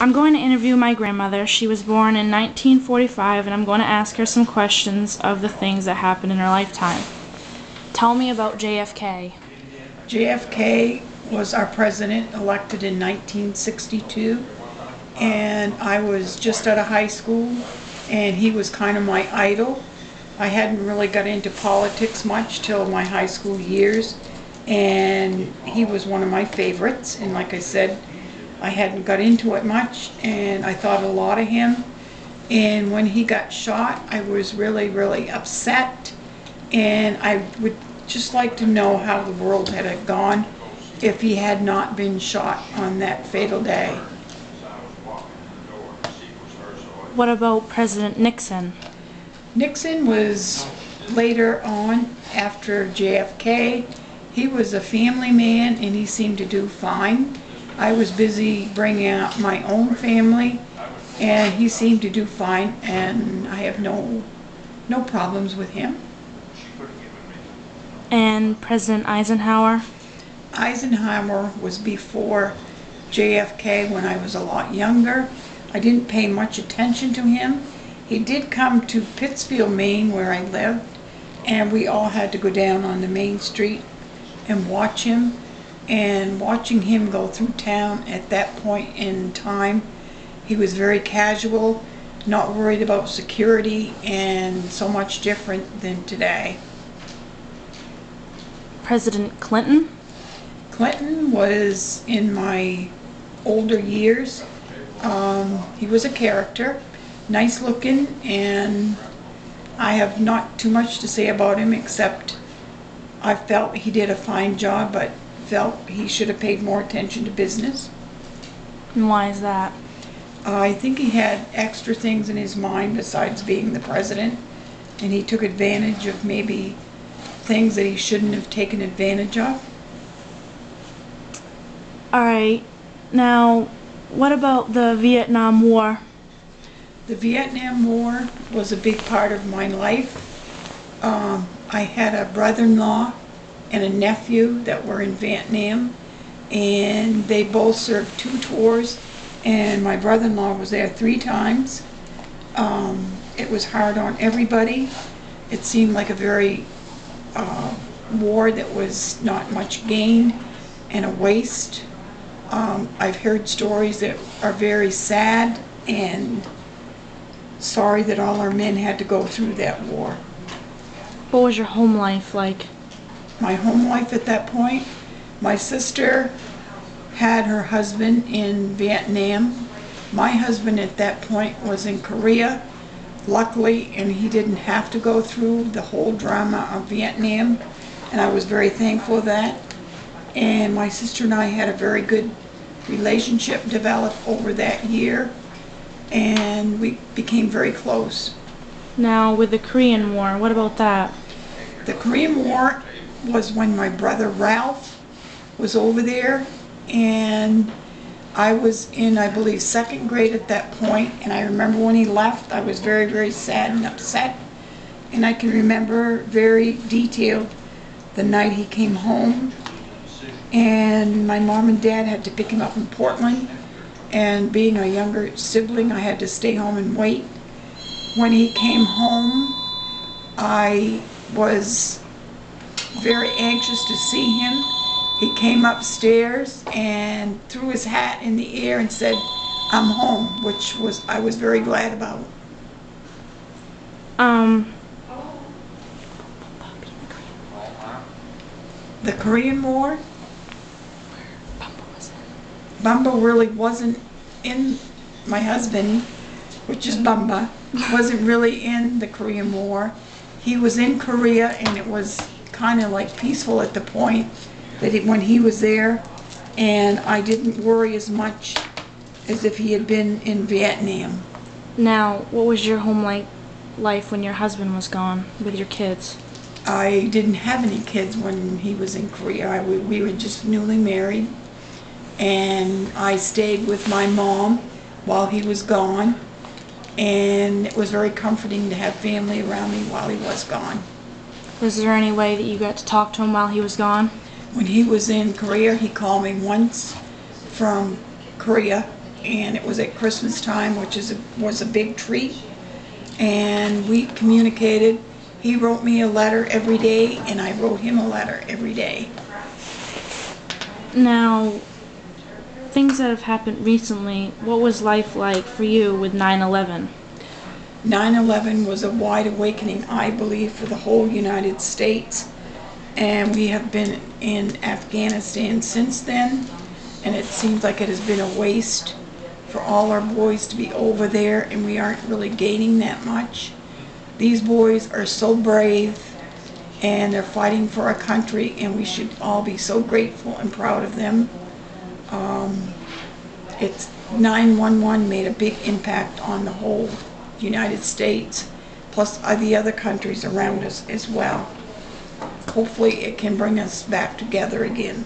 I'm going to interview my grandmother. She was born in 1945, and I'm going to ask her some questions of the things that happened in her lifetime. Tell me about JFK. JFK was our president, elected in 1962, and I was just out of high school, and he was kind of my idol. I hadn't really got into politics much till my high school years, and he was one of my favorites. And like I said, I hadn't got into it much, and I thought a lot of him. And when he got shot, I was really, really upset, and I would just like to know how the world had gone if he had not been shot on that fatal day. What about President Nixon? Nixon was later on after JFK. He was a family man, and he seemed to do fine. I was busy bringing up my own family, and he seemed to do fine, and I have no problems with him. And President Eisenhower? Eisenhower was before JFK when I was a lot younger. I didn't pay much attention to him. He did come to Pittsfield, Maine, where I lived, and we all had to go down on the main street and watch him. And watching him go through town at that point in time, he was very casual, not worried about security, and so much different than today. President Clinton? Clinton was in my older years. He was a character, nice looking, and I have not too much to say about him except I felt he did a fine job, but felt he should have paid more attention to business. And why is that? I think he had extra things in his mind besides being the president, and he took advantage of maybe things that he shouldn't have taken advantage of. Alright, now what about the Vietnam War? The Vietnam War was a big part of my life. I had a brother-in-law and a nephew that were in Vietnam, and they both served 2 tours, and my brother-in-law was there 3 times. It was hard on everybody. It seemed like a very war that was not much gained and a waste. I've heard stories that are very sad, and sorry that all our men had to go through that war. What was your home life like? My home life at that point, my sister had her husband in Vietnam. My husband at that point was in Korea, luckily, and he didn't have to go through the whole drama of Vietnam, and I was very thankful for that. And my sister and I had a very good relationship develop over that year, and we became very close. Now, with the Korean War, what about that? The Korean War was when my brother Ralph was over there, and I was in, I believe, 2nd grade at that point, and I remember when he left, I was very, very sad and upset, and I can remember very detailed the night he came home, and my mom and dad had to pick him up in Portland, and being a younger sibling, I had to stay home and wait. When he came home, I was very anxious to see him. He came upstairs and threw his hat in the air and said, "I'm home," which I was very glad about. The Korean War? Bumba really wasn't in, my husband, which is Bumba, wasn't really in the Korean War. He was in Korea, and it was kind of like peaceful at the point that when he was there, and I didn't worry as much as if he had been in Vietnam. Now, what was your home life when your husband was gone with your kids? I didn't have any kids when he was in Korea. We were just newly married, and I stayed with my mom while he was gone, and it was very comforting to have family around me while he was gone. Was there any way that you got to talk to him while he was gone? When he was in Korea, he called me once from Korea, and it was at Christmas time, which was a big treat. And we communicated. He wrote me a letter every day, and I wrote him a letter every day. Now, things that have happened recently, what was life like for you with 9/11? 9/11 was a wide awakening, I believe, for the whole United States. And we have been in Afghanistan since then, and it seems like it has been a waste for all our boys to be over there, and we aren't really gaining that much. These boys are so brave, and they're fighting for our country, and we should all be so grateful and proud of them. It's 9/11 made a big impact on the whole United States, plus the other countries around us as well. Hopefully it can bring us back together again.